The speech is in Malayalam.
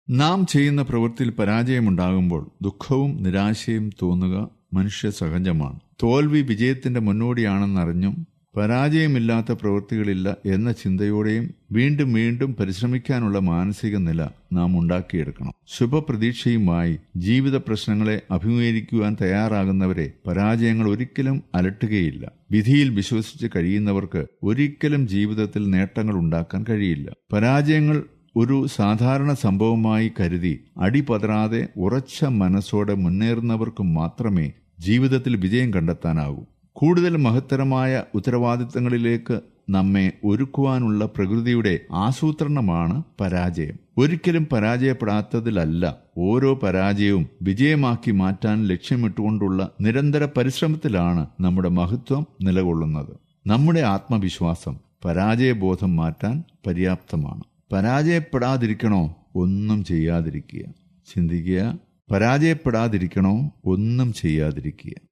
നാം ചെയ്യുന്ന പ്രവൃത്തിയിൽ പരാജയമുണ്ടാകുമ്പോൾ ദുഃഖവും നിരാശയും തോന്നുക മനുഷ്യ സഹജമാണ്. തോൽവി വിജയത്തിന്റെ മുന്നോടിയാണെന്നറിഞ്ഞും പരാജയമില്ലാത്ത പ്രവൃത്തികളില്ല എന്ന ചിന്തയോടെയും വീണ്ടും വീണ്ടും പരിശ്രമിക്കാനുള്ള മാനസിക നില നാം ഉണ്ടാക്കിയെടുക്കണം. ശുഭപ്രതീക്ഷയുമായി ജീവിത പ്രശ്നങ്ങളെ അഭിമുഖീകരിക്കുവാൻ തയ്യാറാകുന്നവരെ പരാജയങ്ങൾ ഒരിക്കലും അലട്ടുകയില്ല. വിധിയിൽ വിശ്വസിച്ച് കഴിയുന്നവർക്ക് ഒരിക്കലും ജീവിതത്തിൽ നേട്ടങ്ങൾ ഉണ്ടാക്കാൻ കഴിയില്ല. പരാജയങ്ങൾ ഒരു സാധാരണ സംഭവമായി കരുതി അടിപതറാതെ ഉറച്ച മനസ്സോടെ മുന്നേറുന്നവർക്ക് മാത്രമേ ജീവിതത്തിൽ വിജയം കണ്ടെത്താനാകൂ. കൂടുതൽ മഹത്തരമായ ഉത്തരവാദിത്തങ്ങളിലേക്ക് നമ്മെ ഒരുക്കുവാനുള്ള പ്രകൃതിയുടെ ആസൂത്രണമാണ് പരാജയം. ഒരിക്കലും പരാജയപ്പെടാത്തതിലല്ല, ഓരോ പരാജയവും വിജയമാക്കി മാറ്റാൻ ലക്ഷ്യമിട്ടുകൊണ്ടുള്ള നിരന്തര പരിശ്രമത്തിലാണ് നമ്മുടെ മഹത്വം നിലകൊള്ളുന്നത്. നമ്മുടെ ആത്മവിശ്വാസം പരാജയബോധം മാറ്റാൻ പര്യാപ്തമാണ്. പരാജയപ്പെടാതിരിക്കണോ? ഒന്നും ചെയ്യാതിരിക്കുക. ചിന്തിക്കുക, പരാജയപ്പെടാതിരിക്കണോ? ഒന്നും ചെയ്യാതിരിക്കുക.